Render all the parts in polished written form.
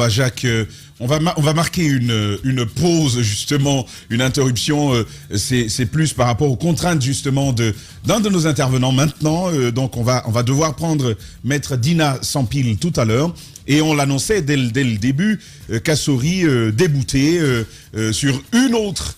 Jacques, on va marquer une pause, justement, une interruption. C'est plus par rapport aux contraintes, justement, d'un de nos intervenants maintenant. Donc, on va devoir prendre Maître Dina Sampil tout à l'heure. Et on l'annonçait dès le début, Kassory débouté sur une autre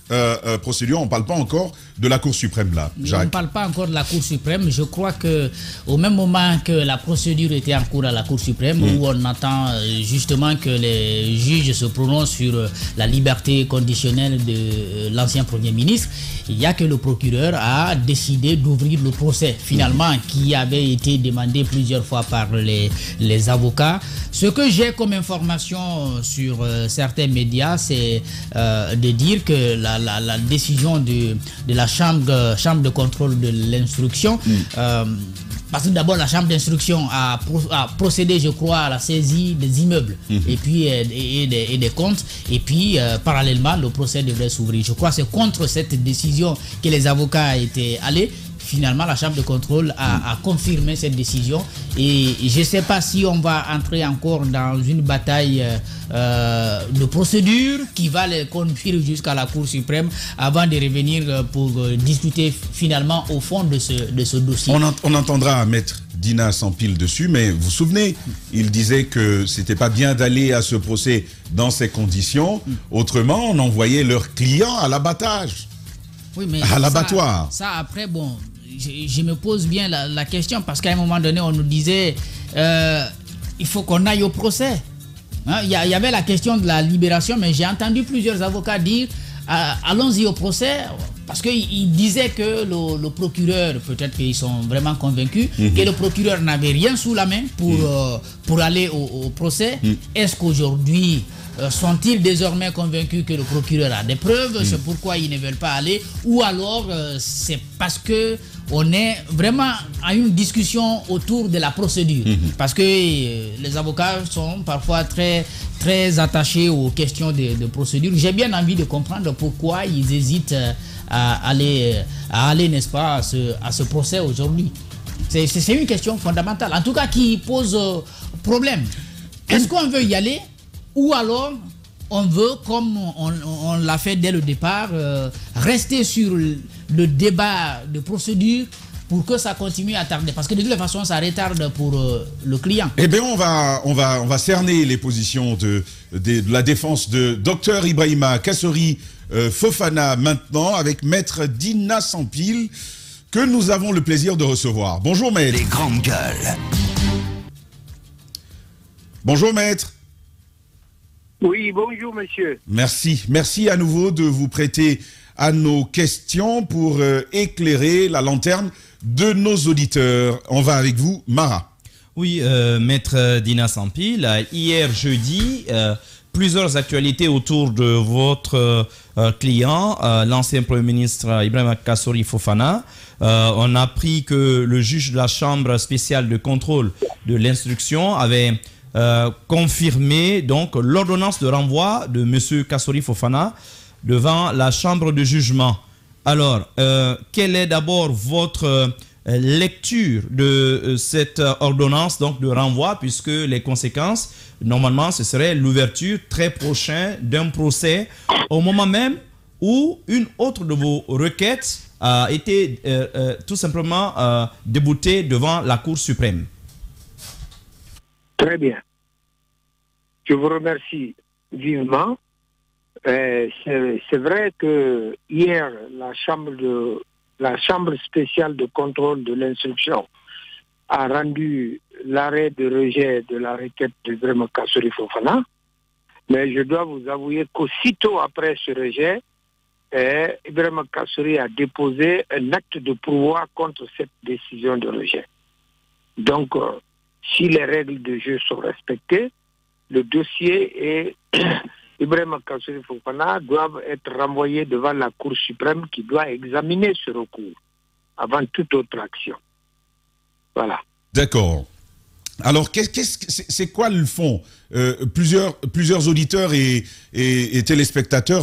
procédure. On ne parle pas encore de la Cour suprême là, Jacques. On ne parle pas encore de la Cour suprême. Je crois qu'au même moment que la procédure était en cours à la Cour suprême, où on attend justement que les juges se prononcent sur la liberté conditionnelle de l'ancien Premier ministre, il y a que le procureur a décidé d'ouvrir le procès, finalement, qui avait été demandé plusieurs fois par les avocats. Ce que j'ai comme information sur certains médias, c'est de dire que la décision de la chambre de contrôle de l'instruction, parce que d'abord la chambre d'instruction a procédé, je crois, à la saisie des immeubles et puis et des comptes, et puis parallèlement le procès devrait s'ouvrir. Je crois que c'est contre cette décision que les avocats étaient allés. Finalement, la chambre de contrôle a confirmé cette décision, et je ne sais pas si on va entrer encore dans une bataille de procédure qui va les conduire jusqu'à la Cour suprême avant de revenir pour discuter finalement au fond de ce dossier. On entendra Maître Dina Sampil dessus, mais vous vous souvenez, il disait que c'était pas bien d'aller à ce procès dans ces conditions. Autrement, on envoyait leurs clients à l'abattage. Oui, mais à l'abattoir. Ça, après, bon, je me pose bien la question, parce qu'à un moment donné, on nous disait il faut qu'on aille au procès. Il y avait la question de la libération, mais j'ai entendu plusieurs avocats dire allons-y au procès, parce qu'ils disaient que le procureur, peut-être qu'ils sont vraiment convaincus, que le procureur n'avait rien sous la main pour aller au procès. Est-ce qu'aujourd'hui sont-ils désormais convaincus que le procureur a des preuves, c'est pourquoi ils ne veulent pas aller, ou alors c'est parce que on est vraiment à une discussion autour de la procédure, parce que les avocats sont parfois très, très attachés aux questions de procédure. J'ai bien envie de comprendre pourquoi ils hésitent à aller, n'est-ce pas, à ce procès aujourd'hui. C'est une question fondamentale, en tout cas qui pose problème. Est-ce qu'on veut y aller, ou alors on veut, comme on l'a fait dès le départ, rester sur le débat de procédure pour que ça continue à tarder, parce que de toute façon ça retarde pour le client. Eh bien on va cerner les positions de la défense de Dr Ibrahima Kassory Fofana maintenant, avec Maître Dina Sampil, que nous avons le plaisir de recevoir. Bonjour Maître. Les grandes gueules. Bonjour Maître. Oui, bonjour monsieur. Merci à nouveau de vous prêter à nos questions pour éclairer la lanterne de nos auditeurs. On va avec vous, Mara. Oui, Maître Dina Sampil, hier jeudi, plusieurs actualités autour de votre client, l'ancien Premier ministre Ibrahima Kassory Fofana. On a appris que le juge de la Chambre spéciale de contrôle de l'instruction avait confirmé donc l'ordonnance de renvoi de M. Kassory Fofana devant la chambre de jugement. Alors, quelle est d'abord votre lecture de cette ordonnance donc de renvoi, puisque les conséquences, normalement, ce serait l'ouverture très prochaine d'un procès au moment même où une autre de vos requêtes a été tout simplement déboutée devant la Cour suprême? Très bien. Je vous remercie vivement. C'est vrai que hier, la chambre spéciale de contrôle de l'instruction a rendu l'arrêt de rejet de la requête d'Ibrahima Kassory Fofana. Mais je dois vous avouer qu'aussitôt après ce rejet, Ibrahima Kassory a déposé un acte de pourvoi contre cette décision de rejet. Donc, si les règles de jeu sont respectées, le dossier et Ibrahima Kassory Fofana doivent être renvoyés devant la Cour suprême qui doit examiner ce recours avant toute autre action. Voilà. D'accord. Alors, c'est quoi le fond? Plusieurs auditeurs et téléspectateurs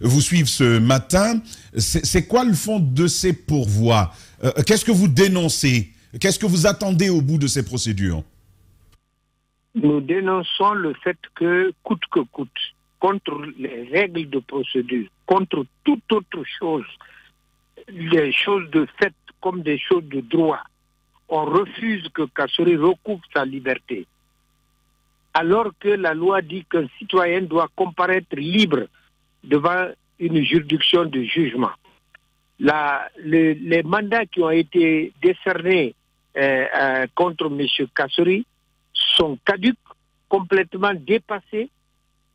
vous suivent ce matin. C'est quoi le fond de ces pourvois? Qu'est-ce que vous dénoncez? Qu'est-ce que vous attendez au bout de ces procédures? nous dénonçons le fait que coûte, contre les règles de procédure, contre toute autre chose, des choses de fait comme des choses de droit, on refuse que Kassory recouvre sa liberté. Alors que la loi dit qu'un citoyen doit comparaître libre devant une juridiction de jugement. Les mandats qui ont été décernés contre M. Kassory sont caducs, complètement dépassés,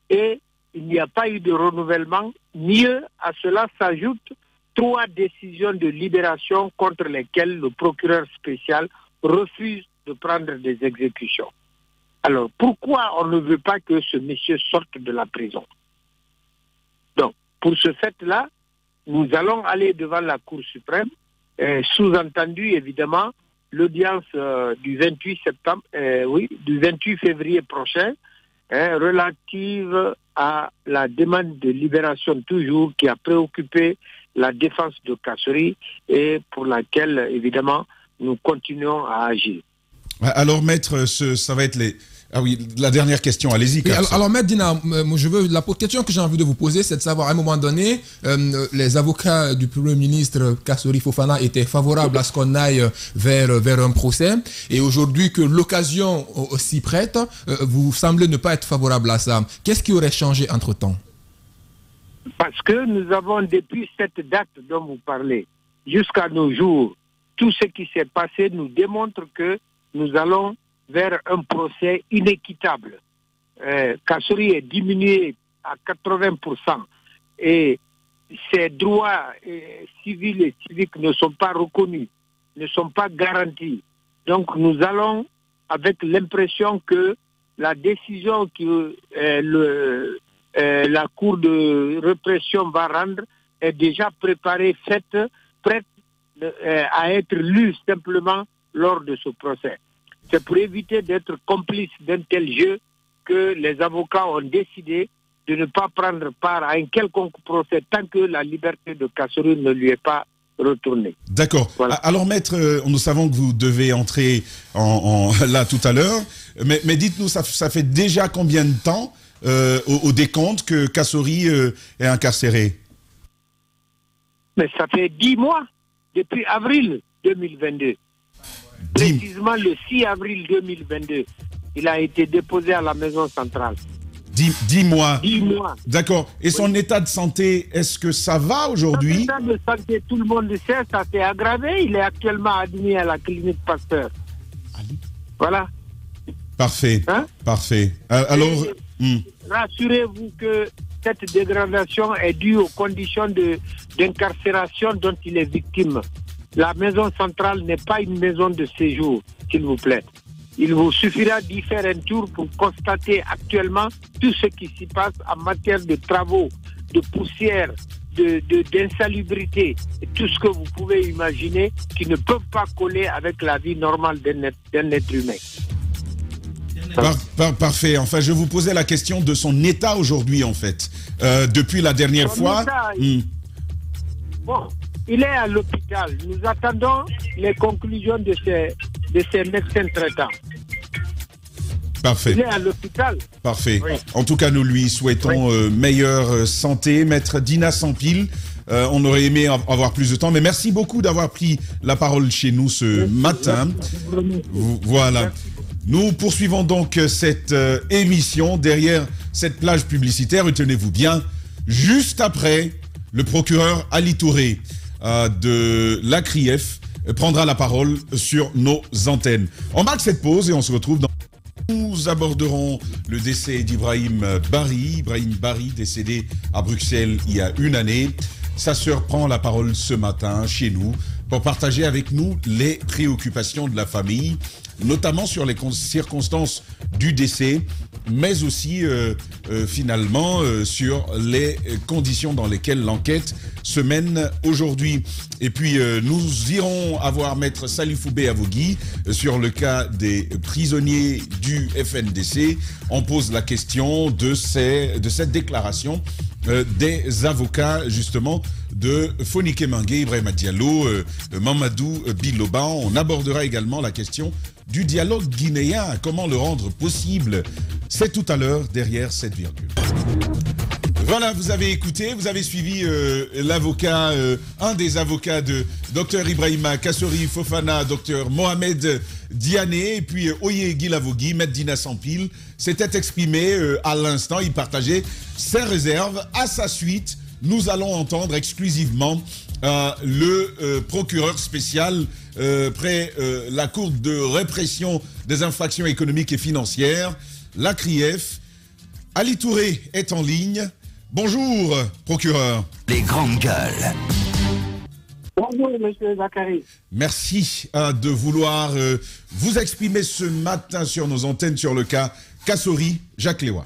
et il n'y a pas eu de renouvellement. Mieux, à cela s'ajoutent 3 décisions de libération contre lesquelles le procureur spécial refuse de prendre des exécutions. Alors, pourquoi on ne veut pas que ce monsieur sorte de la prison? Donc, pour ce fait-là, nous allons aller devant la Cour suprême, sous-entendu, évidemment, l'audience du 28 février prochain, relative à la demande de libération toujours qui a préoccupé la défense de Kassory et pour laquelle, évidemment, nous continuons à agir. Alors, maître, ça va être la dernière question. Allez-y. Oui, alors, maître Dina, la question que j'ai envie de vous poser, c'est de savoir, à un moment donné, les avocats du Premier ministre Kassory Fofana étaient favorables à ce qu'on aille vers un procès. Et aujourd'hui, que l'occasion s'y prête, vous semblez ne pas être favorable à ça. Qu'est-ce qui aurait changé entre-temps? Parce que nous avons, depuis cette date dont vous parlez, jusqu'à nos jours, tout ce qui s'est passé nous démontre que nous allons vers un procès inéquitable. Kassory est diminué à 80% et ses droits civils et civiques ne sont pas reconnus, ne sont pas garantis. Donc nous allons avec l'impression que la décision que la Cour de répression va rendre est déjà préparée, faite, prête à être lue simplement lors de ce procès. C'est pour éviter d'être complice d'un tel jeu que les avocats ont décidé de ne pas prendre part à un quelconque procès tant que la liberté de Kassory ne lui est pas retournée. D'accord. Voilà. Alors, maître, nous savons que vous devez entrer là tout à l'heure, mais dites-nous, ça fait déjà combien de temps au décompte que Kassory est incarcéré? Mais ça fait 10 mois, depuis avril 2022. Précisément le 6 avril 2022, il a été déposé à la maison centrale. 10 mois. 10 mois. D'accord. Et son état de santé, est-ce que ça va aujourd'hui? Son état de santé, tout le monde le sait, ça s'est aggravé. Il est actuellement admis à la clinique Pasteur. Voilà. Parfait. Parfait. Alors... Rassurez-vous que cette dégradation est due aux conditions d'incarcération dont il est victime. La maison centrale n'est pas une maison de séjour, s'il vous plaît. Il vous suffira d'y faire un tour pour constater actuellement tout ce qui s'y passe en matière de travaux, de poussière, d'insalubrité, et tout ce que vous pouvez imaginer qui ne peuvent pas coller avec la vie normale d'un être humain. Parfait. Enfin, je vous posais la question de son état aujourd'hui, en fait. Depuis la dernière fois... Bon, il est à l'hôpital. Nous attendons les conclusions de ces médecins traitants. Parfait. Il est à l'hôpital. Parfait. Oui. En tout cas, nous lui souhaitons meilleure santé. Maître Dina Sampil, on aurait aimé avoir plus de temps, mais merci beaucoup d'avoir pris la parole chez nous ce matin. Voilà. Merci. Nous poursuivons donc cette émission derrière cette plage publicitaire. Retenez-vous bien, juste après, le procureur Ali Touré de la CRIEF prendra la parole sur nos antennes. On marque cette pause et on se retrouve dans... Nous aborderons le décès d'Ibrahim Bari. Ibrahim Bari, décédé à Bruxelles il y a une année. Sa sœur prend la parole ce matin chez nous pour partager avec nous les préoccupations de la famille, notamment sur les circonstances du décès, mais aussi finalement sur les conditions dans lesquelles l'enquête se mène aujourd'hui. Et puis nous irons avoir Maître Salifoubé Avogui sur le cas des prisonniers du FNDC. On pose la question de cette déclaration des avocats justement de Fonike Mengue, Ibrahima Diallo, Mamadou Biloba. On abordera également la question du dialogue guinéen, comment le rendre possible. C'est tout à l'heure derrière cette virgule. Voilà, vous avez écouté, vous avez suivi l'avocat, un des avocats de Dr Ibrahima Kassori Fofana, Dr Mohamed Diané, et puis Oye Guilavogui, Maître Dina Sampil, s'était exprimé à l'instant, il partageait ses réserves. À sa suite, nous allons entendre exclusivement le procureur spécial près la Cour de répression des infractions économiques et financières, la CRIEF. Ali Touré est en ligne. Bonjour, procureur. Les grandes gueules. Bonjour, monsieur Zachary. Merci de vouloir vous exprimer ce matin sur nos antennes sur le cas Kassori, Jacques Léoy.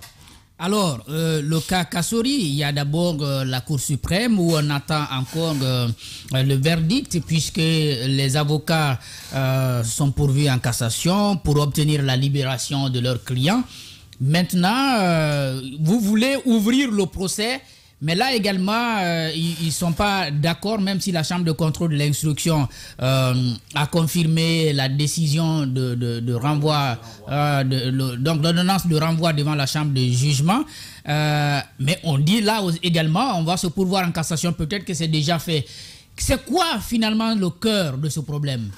Alors, le cas Kassori, il y a d'abord la Cour suprême où on attend encore le verdict puisque les avocats sont pourvus en cassation pour obtenir la libération de leurs clients. Maintenant, vous voulez ouvrir le procès, mais là également, ils ne sont pas d'accord, même si la Chambre de contrôle de l'instruction a confirmé la décision de renvoi, donc l'ordonnance de renvoi devant la Chambre de jugement. Mais on dit là également, on va se pourvoir en cassation, peut-être que c'est déjà fait. C'est quoi finalement le cœur de ce problème?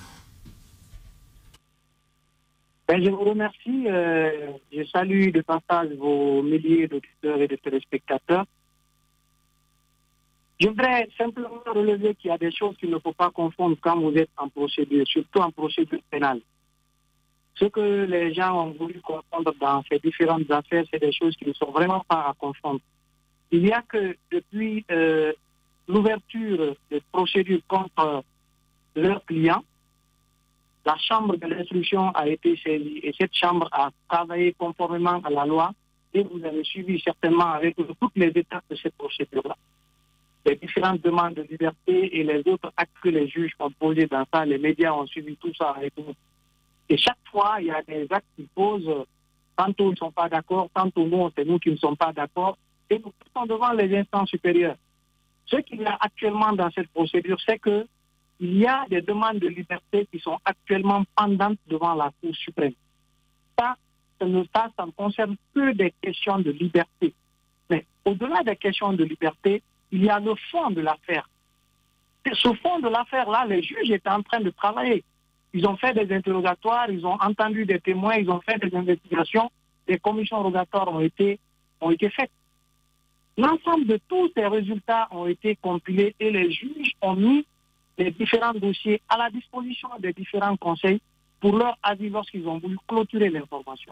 Je vous remercie. Je salue de passage vos milliers d'auditeurs et de téléspectateurs. Je voudrais simplement relever qu'il y a des choses qu'il ne faut pas confondre quand vous êtes en procédure, surtout en procédure pénale. Ce que les gens ont voulu confondre dans ces différentes affaires, c'est des choses qui ne sont vraiment pas à confondre. Il n'y a que depuis l'ouverture des procédures contre leurs clients, la Chambre de l'instruction a été saisie et cette Chambre a travaillé conformément à la loi et vous avez suivi certainement avec toutes les étapes de cette procédure-là. Les différentes demandes de liberté et les autres actes que les juges ont posés dans ça, les médias ont suivi tout ça avec nous. Et chaque fois, il y a des actes qui posent, tantôt ils ne sont pas d'accord, tantôt non, c'est nous qui ne sommes pas d'accord, et nous sommes devant les instances supérieures. Ce qu'il y a actuellement dans cette procédure, c'est que il y a des demandes de liberté qui sont actuellement pendantes devant la Cour suprême. Ça ne concerne que des questions de liberté. Mais au-delà des questions de liberté, il y a le fond de l'affaire. Ce fond de l'affaire-là, les juges étaient en train de travailler. Ils ont fait des interrogatoires, ils ont entendu des témoins, ils ont fait des investigations, des commissions rogatoires ont été faites. L'ensemble de tous ces résultats ont été compilés et les juges ont mis les différents dossiers à la disposition des différents conseils pour leur avis lorsqu'ils ont voulu clôturer l'information.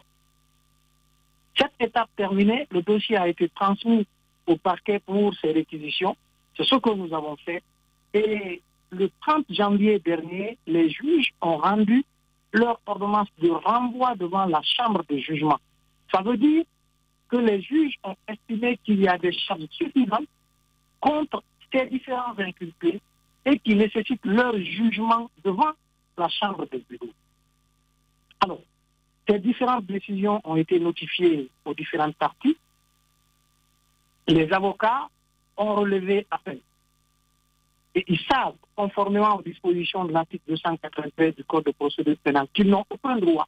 Cette étape terminée, le dossier a été transmis au parquet pour ses réquisitions. C'est ce que nous avons fait. Et le 30 janvier dernier, les juges ont rendu leur ordonnance de renvoi devant la Chambre de jugement. Ça veut dire que les juges ont estimé qu'il y a des charges suffisantes contre ces différents inculpés et qui nécessitent leur jugement devant la Chambre des bureaux. Alors, ces différentes décisions ont été notifiées aux différentes parties. Les avocats ont relevé appel. Et ils savent, conformément aux dispositions de l'article 293 du Code de procédure pénale, qu'ils n'ont aucun droit,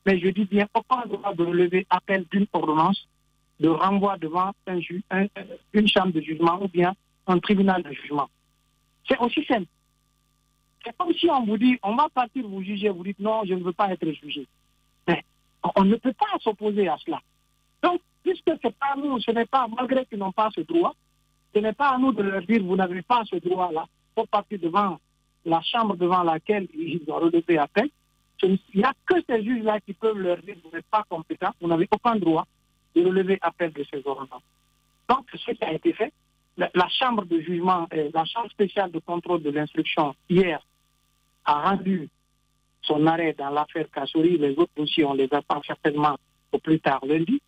mais je dis bien aucun droit de relever appel d'une ordonnance de renvoi devant une chambre de jugement ou bien un tribunal de jugement. C'est aussi simple. C'est comme si on vous dit, on va partir vous juger, vous dites non, je ne veux pas être jugé. Mais on ne peut pas s'opposer à cela. Donc, puisque c'est pas nous, ce n'est pas, malgré qu'ils n'ont pas ce droit, ce n'est pas à nous de leur dire, vous n'avez pas ce droit-là, pour partir devant la chambre devant laquelle ils ont relevé appel. Il n'y a que ces juges-là qui peuvent leur dire, vous n'êtes pas compétent, vous n'avez aucun droit de relever appel de ces ordonnances. Donc, ce qui a été fait, la chambre de jugement, la chambre spéciale de contrôle de l'instruction, hier, a rendu son arrêt dans l'affaire Kassori. Les autres dossiers, on les attend certainement au plus tard lundi.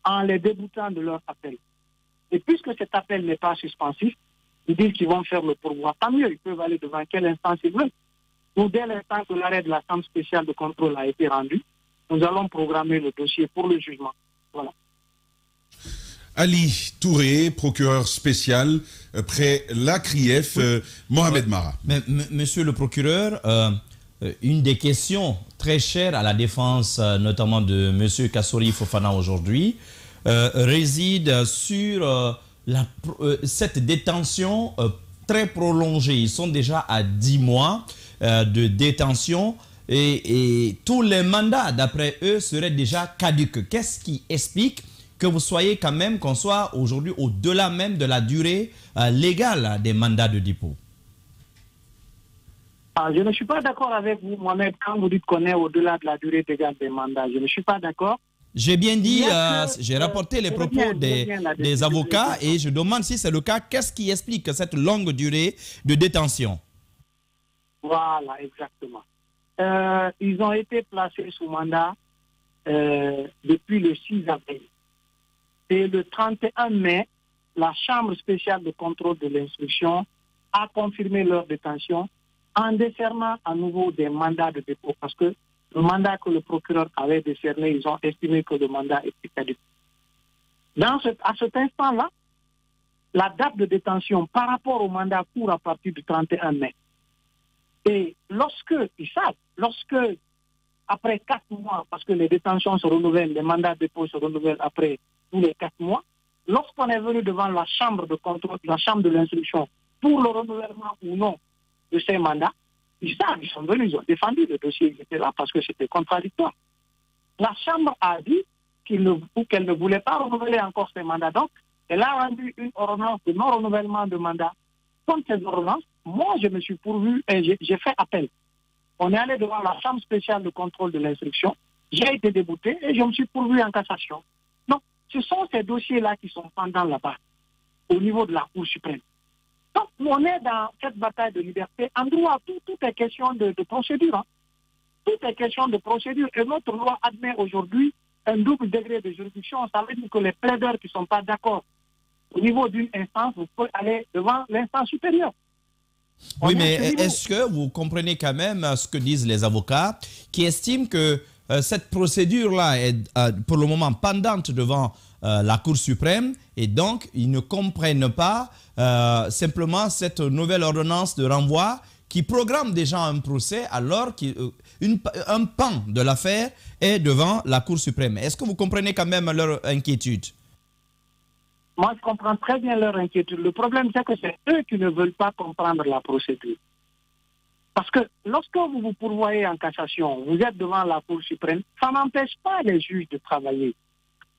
en les déboutant de leur appel. Et puisque cet appel n'est pas suspensif, ils disent qu'ils vont faire le pourvoi. Tant mieux, ils peuvent aller devant quelle instance ils veulent. Ou dès l'instant que l'arrêt de la Chambre spéciale de contrôle a été rendu, nous allons programmer le dossier pour le jugement. Voilà. Ali Touré, procureur spécial près la CRIEF, Mohamed Mara. Mais, monsieur le procureur, une des questions très chères à la défense, notamment de monsieur Kassory Fofana aujourd'hui, réside sur cette détention très prolongée. Ils sont déjà à 10 mois de détention et tous les mandats, d'après eux, seraient déjà caducs. Qu'est-ce qui explique que vous soyez quand même, qu'on soit aujourd'hui au-delà même de la durée légale des mandats de dépôt? Je ne suis pas d'accord avec vous, Mohamed, quand vous dites qu'on est au-delà de la durée légale des mandats. Je ne suis pas d'accord. J'ai bien dit, j'ai rapporté les propos des avocats et je demande si c'est le cas, qu'est-ce qui explique cette longue durée de détention? Voilà, exactement. Ils ont été placés sous mandat depuis le 6 avril. Et le 31 mai, la Chambre spéciale de contrôle de l'instruction a confirmé leur détention en décernant à nouveau des mandats de dépôt. Parce que le mandat que le procureur avait décerné, ils ont estimé que le mandat était caduc. À cet instant-là, la date de détention par rapport au mandat court à partir du 31 mai. Et lorsque après 4 mois, parce que les détentions se renouvellent, les mandats de dépôt se renouvellent après tous les 4 mois, lorsqu'on est venu devant la chambre de contrôle, la chambre de l'instruction, pour le renouvellement ou non de ces mandats, ils sont venus, ils ont défendu le dossier, ils étaient là parce que c'était contradictoire. La chambre a dit qu'elle ne voulait pas renouveler encore ces mandats. Donc, elle a rendu une ordonnance de non-renouvellement de mandat. Contre ces ordonnances, moi, je me suis pourvu et j'ai fait appel. On est allé devant la Chambre spéciale de contrôle de l'instruction. J'ai été débouté et je me suis pourvu en cassation. Donc, ce sont ces dossiers-là qui sont pendants là-bas, au niveau de la Cour suprême. Donc, on est dans cette bataille de liberté. En droit, tout est question de procédure. Hein. Tout est question de procédure. Et notre loi admet aujourd'hui un double degré de juridiction. Ça veut dire que les plaideurs qui ne sont pas d'accord au niveau d'une instance, vous pouvez aller devant l'instance supérieure. Oui, mais est-ce que vous comprenez quand même ce que disent les avocats qui estiment que cette procédure-là est pour le moment pendante devant la Cour suprême et donc ils ne comprennent pas simplement cette nouvelle ordonnance de renvoi qui programme déjà un procès alors qu'un pan de l'affaire est devant la Cour suprême. Est-ce que vous comprenez quand même leur inquiétude? Moi, je comprends très bien leur inquiétude. Le problème, c'est que c'est eux qui ne veulent pas comprendre la procédure. Parce que lorsque vous vous pourvoyez en cassation, vous êtes devant la Cour suprême, ça n'empêche pas les juges de travailler.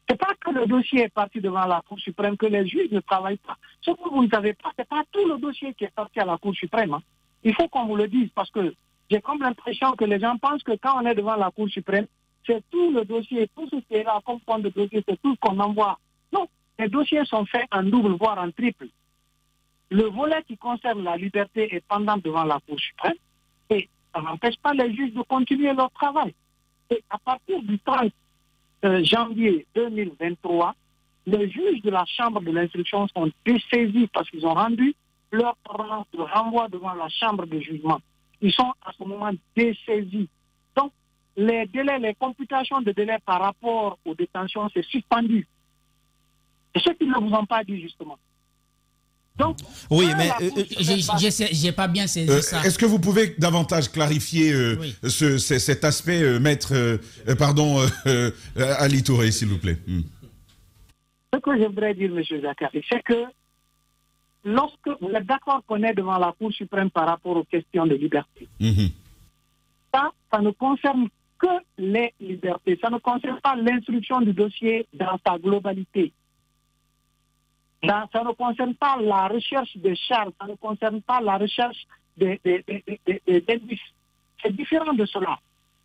Ce n'est pas que le dossier est parti devant la Cour suprême que les juges ne travaillent pas. Ce que vous ne savez pas, ce n'est pas tout le dossier qui est parti à la Cour suprême. Hein. Il faut qu'on vous le dise parce que j'ai comme l'impression que les gens pensent que quand on est devant la Cour suprême, c'est tout le dossier, tout ce qui est là comme point de dossier, c'est tout ce qu'on envoie. Non. Les dossiers sont faits en double, voire en triple. Le volet qui concerne la liberté est pendant devant la Cour suprême et ça n'empêche pas les juges de continuer leur travail. Et à partir du 30 janvier 2023, les juges de la Chambre de l'instruction sont dessaisis parce qu'ils ont rendu leur ordonnance de renvoi devant la Chambre de jugement. Ils sont à ce moment dessaisis. Donc, les délais, les computations de délais par rapport aux détentions, c'est suspendu. C'est ce qu'ils ne vous ont pas dit, justement. Donc, oui, mais j'ai pas bien saisi ça. Est-ce que vous pouvez davantage clarifier cet aspect, maître, Ali Touré, s'il vous plaît? Ce que je voudrais dire, M. Zakari, c'est que lorsque vous êtes d'accord qu'on est devant la Cour suprême par rapport aux questions de liberté, ça ne concerne que les libertés. Ça ne concerne pas l'instruction du dossier dans sa globalité. Ça ne concerne pas la recherche des charges, ça ne concerne pas la recherche des indices. C'est différent de cela.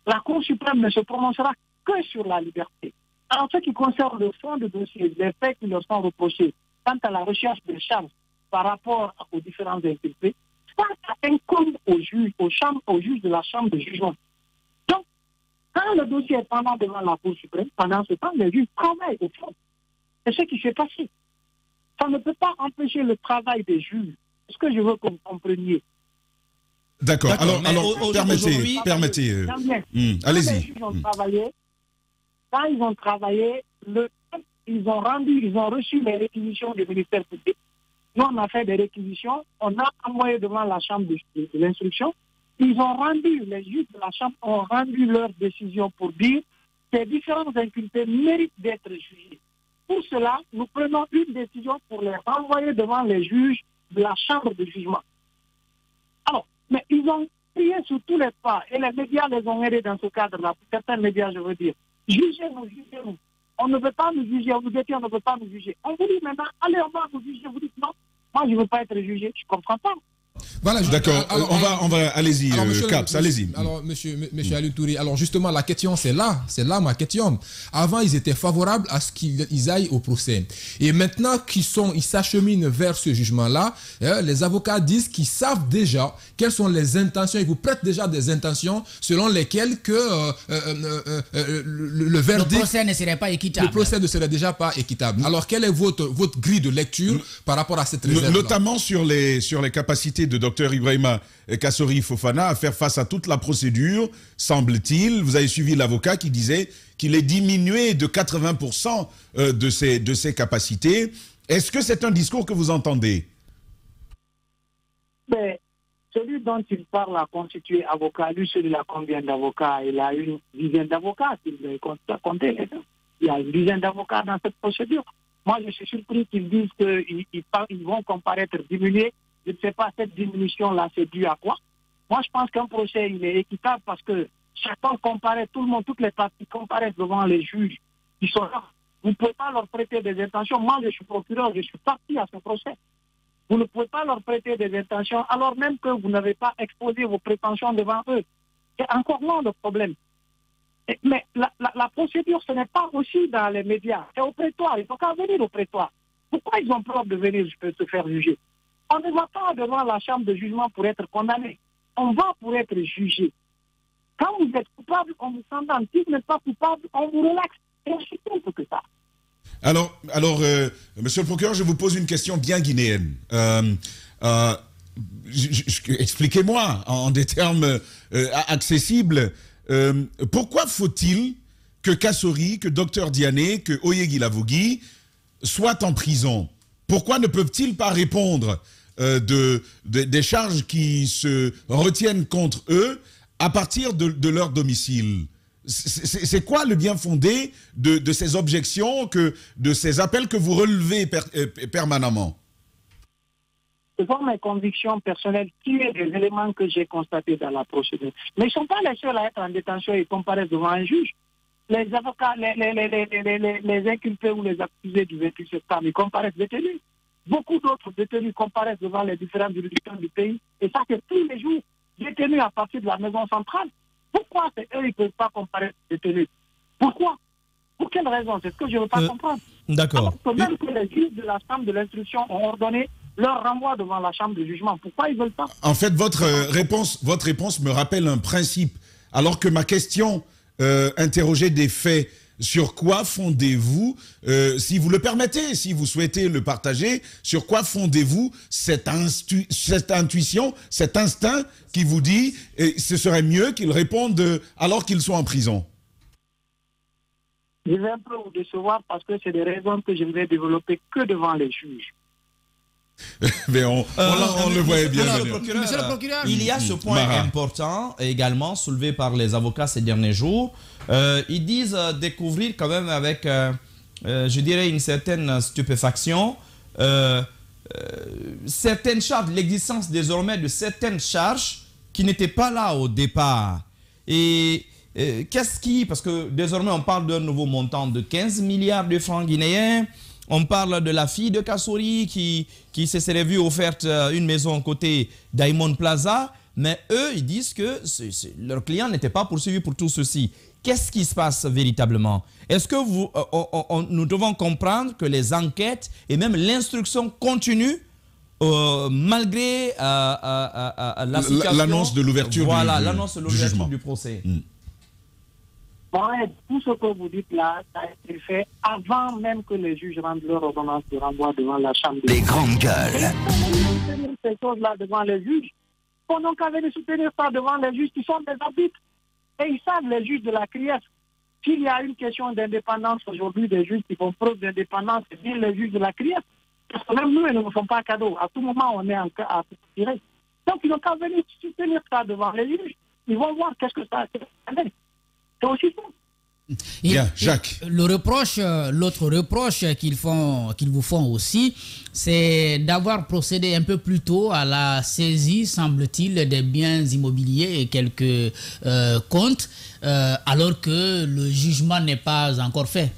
La Cour suprême ne se prononcera que sur la liberté. En ce qui concerne le fond du dossier, les faits qui leur sont reprochés, quant à la recherche des charges par rapport aux différents inculpés, ça incombe aux juges, aux juges de la Chambre de jugement. Donc, quand le dossier est pendant devant la Cour suprême, pendant ce temps, les juges travaillent au fond. C'est ce qui s'est passé. Ça ne peut pas empêcher le travail des juges. C'est ce que je veux que vous compreniez. D'accord. Alors permettez. Allez-y. Les juges ont travaillé. Quand ils ont travaillé, ils ont reçu les réquisitions du ministère public. Nous, on a fait des réquisitions. On a envoyé devant la chambre de l'instruction. Les juges de la chambre ont rendu leur décision pour dire que ces différents inculpés méritent d'être jugés. Pour cela, nous prenons une décision pour les renvoyer devant les juges de la chambre de jugement. Alors, mais ils ont crié sur tous les pas et les médias les ont aidés dans ce cadre-là. Certains médias, je veux dire, jugez-nous, jugez-nous. On ne veut pas nous juger, on vous dit on ne veut pas nous juger. On vous dit maintenant, allez, on va vous juger. Vous dites non, moi je ne veux pas être jugé, je ne comprends pas. Voilà, d'accord. On va, allez-y, Caps, allez-y. Alors, monsieur Ali Touré, alors justement, la question, c'est là ma question. Avant, ils étaient favorables à ce qu'ils aillent au procès. Et maintenant ils s'acheminent vers ce jugement-là, les avocats disent qu'ils savent déjà quelles sont les intentions, ils vous prêtent déjà des intentions selon lesquelles que le verdict... Le procès ne serait pas équitable. Le procès ne serait déjà pas équitable. Alors, quelle est votre grille de lecture par rapport à cette réserve-là? Notamment sur les capacités de Dr Ibrahima Kassori Fofana à faire face à toute la procédure, semble-t-il. Vous avez suivi l'avocat qui disait qu'il est diminué de 80% de ses capacités. Est-ce que c'est un discours que vous entendez? Mais celui dont il parle a constitué avocat. Lui, celui-là, combien d'avocats? Il a une dizaine d'avocats. Il y a une dizaine d'avocats dans cette procédure. Moi, je suis surpris qu'ils disent qu'ils vont comparaître diminués. Je ne sais pas, cette diminution-là, c'est dû à quoi? Moi, je pense qu'un procès, il est équitable parce que chacun comparaît, tout le monde, toutes les parties comparaissent devant les juges qui sont là. Vous ne pouvez pas leur prêter des intentions. Moi, je suis procureur, je suis parti à ce procès. Vous ne pouvez pas leur prêter des intentions alors même que vous n'avez pas exposé vos prétentions devant eux. C'est encore là le problème. Mais la procédure, ce n'est pas aussi dans les médias. C'est au prétoire. Il ne faut qu'à venir au prétoire. Pourquoi ils ont peur de venir se faire juger? On ne va pas devant la chambre de jugement pour être condamné. On va pour être jugé. Quand vous êtes coupable, on vous condamne. Si vous n'êtes pas coupable, on vous relaxe. Et aussi simple que ça. Alors, monsieur le procureur, je vous pose une question bien guinéenne. Expliquez-moi en des termes accessibles. Pourquoi faut-il que Kassori, que Dr Diané, que Oyegui Lavogui soient en prison? Pourquoi ne peuvent-ils pas répondre des charges qui se retiennent contre eux à partir de leur domicile? C'est quoi le bien fondé de ces objections, de ces appels que vous relevez permanemment? Ce sont mes convictions personnelles qui sont des éléments que j'ai constatés dans la procédure. Mais ils ne sont pas les seuls à être en détention et comparaître devant un juge. Les avocats, les inculpés ou les accusés du 28 septembre, ils comparaissent détenus. Beaucoup d'autres détenus comparaissent devant les différentes juridictions du pays. Et ça, c'est tous les jours détenus à partir de la maison centrale. Pourquoi eux, ils ne peuvent pas comparaître détenus? Pourquoi? Pour quelle raison? C'est ce que je ne veux pas comprendre. D'accord. Alors que même que les juges de la chambre de l'instruction ont ordonné leur renvoi devant la chambre de jugement. Pourquoi ils ne veulent pas? En fait, votre réponse me rappelle un principe. Alors que ma question interrogeait des faits. Sur quoi fondez-vous, si vous le permettez, si vous souhaitez le partager, sur quoi fondez-vous cette intuition, cet instinct qui vous dit ce serait mieux qu'ils répondent alors qu'ils sont en prison? Je vais un peu vous décevoir parce que c'est des raisons que je ne vais développer que devant les juges. Mais on le voyait bien. Monsieur le procureur, il y a ce point important également soulevé par les avocats ces derniers jours. Ils disent découvrir quand même avec, je dirais, une certaine stupéfaction, certaines charges, l'existence désormais de certaines charges qui n'étaient pas là au départ. Et parce que désormais on parle d'un nouveau montant de 15 milliards de francs guinéens. On parle de la fille de Kassori qui se serait vue offerte une maison côté Diamond Plaza. Mais eux, ils disent que leur client n'était pas poursuivi pour tout ceci. Qu'est-ce qui se passe véritablement? Est-ce que nous devons comprendre que les enquêtes et même l'instruction continuent malgré l'annonce de l'ouverture l'annonce de l'ouverture du procès? Mohamed, tout ce que vous dites là, ça a été fait avant même que les juges rendent leur ordonnance de renvoi devant la chambre. Les grandes gueules. Ces choses-là devant les juges, on n'a qu'à venir soutenir ça devant les juges qui sont des arbitres. Et ils savent, les juges de la CRIEF, s'il y a une question d'indépendance aujourd'hui, des juges qui font preuve d'indépendance, c'est bien les juges de la CRIEF. Parce que même nous, ils ne nous font pas cadeau. À tout moment, on est en cas à tirer. Donc, ils n'ont qu'à venir soutenir ça devant les juges. Ils vont voir qu'est-ce que ça fait. C'est aussi ça. Bien, Jacques. L'autre reproche qu'ils vous font aussi, c'est d'avoir procédé un peu plus tôt à la saisie, semble-t-il, des biens immobiliers et quelques comptes, alors que le jugement n'est pas encore fait.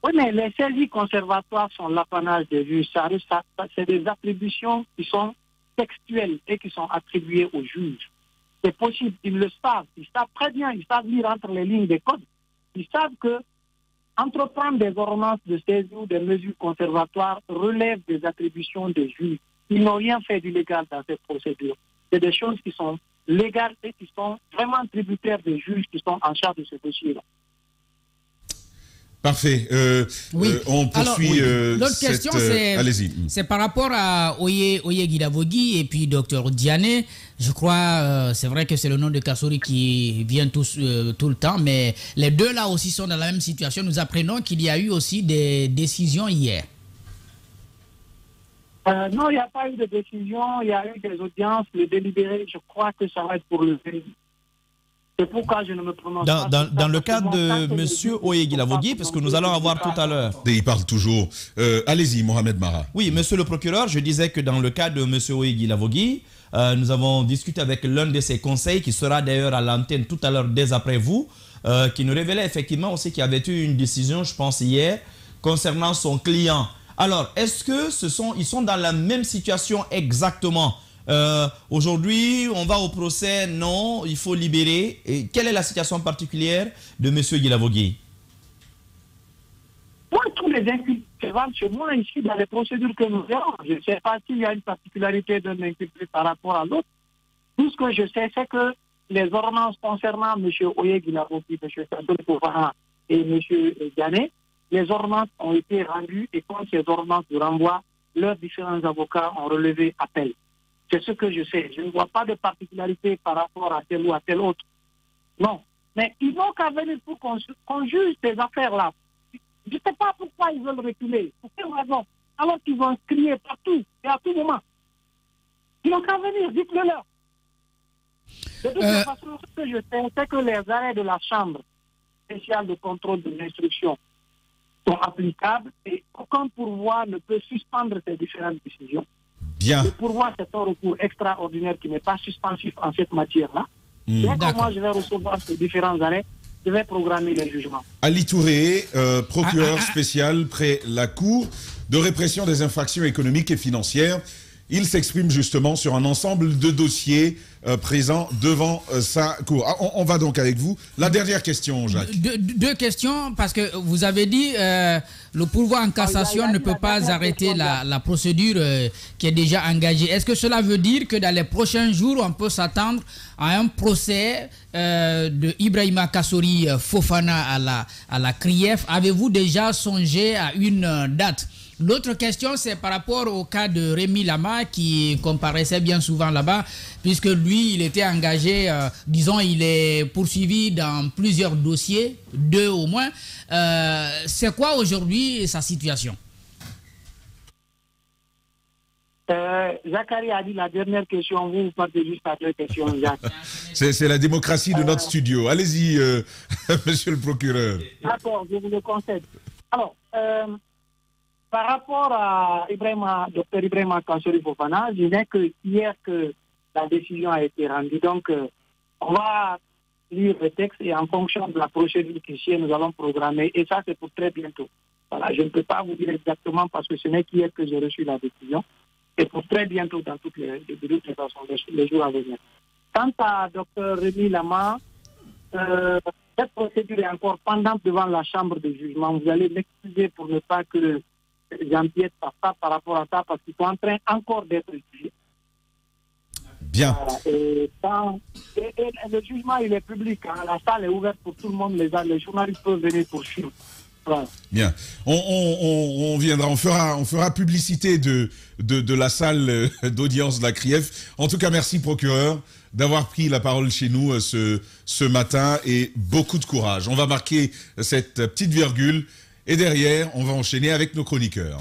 Oui, mais les saisies conservatoires sont l'apanage des juges. C'est des attributions qui sont textuelles et qui sont attribuées aux juges. C'est possible, ils le savent. Ils savent très bien, ils savent lire entre les lignes des codes. Ils savent que entreprendre des ordonnances de saisie ou des mesures conservatoires relève des attributions des juges. Ils n'ont rien fait d'illégal dans cette procédure. C'est des choses qui sont légales et qui sont vraiment tributaires des juges qui sont en charge de ce dossier-là. Parfait. On poursuit. L'autre question, c'est par rapport à Oye Guidavogui et puis Dr Diané. Je crois, c'est vrai que c'est le nom de Kassory qui vient tout le temps, mais les deux là aussi sont dans la même situation. Nous apprenons qu'il y a eu aussi des décisions hier. Non, il n'y a pas eu de décision. Il y a eu des audiences. Le délibéré, je crois que ça va être pour le pays. C'est pourquoi je ne me prononce pas. Dans le cas de M. Oye Guidavogui, parce que nous allons avoir tout à l'heure. Il parle toujours. Allez-y, Mohamed Mara. Oui, monsieur le procureur, je disais que dans le cas de M. Oye Guidavogui, nous avons discuté avec l'un de ses conseils, qui sera d'ailleurs à l'antenne tout à l'heure, dès après vous, qui nous révélait effectivement aussi qu'il y avait eu une décision, je pense hier, concernant son client. Alors, est-ce que ils sont dans la même situation exactement? Aujourd'hui, on va au procès, non, il faut libérer. Et quelle est la situation particulière de M. Guidavogui? Moi, tous les inculpés valent chez moi ici dans les procédures que nous avons. Je ne sais pas s'il y a une particularité d'un inculpé par rapport à l'autre. Tout ce que je sais, c'est que les ordonnances concernant M. Oye Guidavogui, M. Sadou Fofana et M. Diané, les ordonnances ont été rendues et quand ces ordonnances de renvoi, leurs différents avocats ont relevé appel. C'est ce que je sais. Je ne vois pas de particularité par rapport à tel ou à tel autre. Non. Mais ils n'ont qu'à venir pour qu'on juge ces affaires-là. Je ne sais pas pourquoi ils veulent reculer. Pour quelle raison? Alors qu'ils vont crier partout et à tout moment. Ils n'ont qu'à venir, dites-le leur. De toute façon, ce que je sais, c'est que les arrêts de la Chambre spéciale de contrôle de l'instruction sont applicables et aucun pourvoi ne peut suspendre ces différentes décisions. Bien. Le pourvoi, c'est un recours extraordinaire qui n'est pas suspensif en cette matière-là. Dès que moi, je vais recevoir ces différents arrêts, je vais programmer les jugements. Ali Touré, procureur spécial près la Cour de répression des infractions économiques et financières. Il s'exprime justement sur un ensemble de dossiers présents devant sa cour. On va donc avec vous. La dernière question, Jacques. Deux questions, parce que vous avez dit le pourvoi en cassation ne peut pas arrêter la procédure qui est déjà engagée. Est-ce que cela veut dire que dans les prochains jours, on peut s'attendre à un procès de Ibrahima Kassory Fofana à la CRIEF? Avez-vous déjà songé à une date? L'autre question, c'est par rapport au cas de Rémi Lama qui comparaissait bien souvent là-bas, puisque lui, il était engagé, disons, il est poursuivi dans plusieurs dossiers, 2 au moins. C'est quoi aujourd'hui sa situation? Zachary a dit la dernière question, vous partez juste à 2 questions, Jacques. C'est la démocratie de notre studio. Allez-y, monsieur le procureur. D'accord, je vous le concède. Alors, par rapport à Dr Ibrahima Kassory Fofana, je disais que hier que la décision a été rendue. Donc, on va lire le texte et en fonction de la procédure qui suit, nous allons programmer. Et ça, c'est pour très bientôt. Voilà, je ne peux pas vous dire exactement parce que ce n'est qu'hier que j'ai reçu la décision. C'est pour très bientôt dans toutes les façons, les jours à venir. Quant à Dr Rémi Lama, cette procédure est encore pendante devant la chambre de jugement. Vous allez m'excuser pour ne pas que j'empiète par rapport à ça, parce qu'ils sont en train encore d'être jugés. Bien. Et quand Et le jugement, il est public. Hein. La salle est ouverte pour tout le monde. Les journalistes peuvent venir pour suivre. Voilà. Bien. On viendra, on fera publicité de la salle d'audience de la CRIEF. En tout cas, merci, procureur, d'avoir pris la parole chez nous ce matin et beaucoup de courage. On va marquer cette petite virgule et derrière, on va enchaîner avec nos chroniqueurs.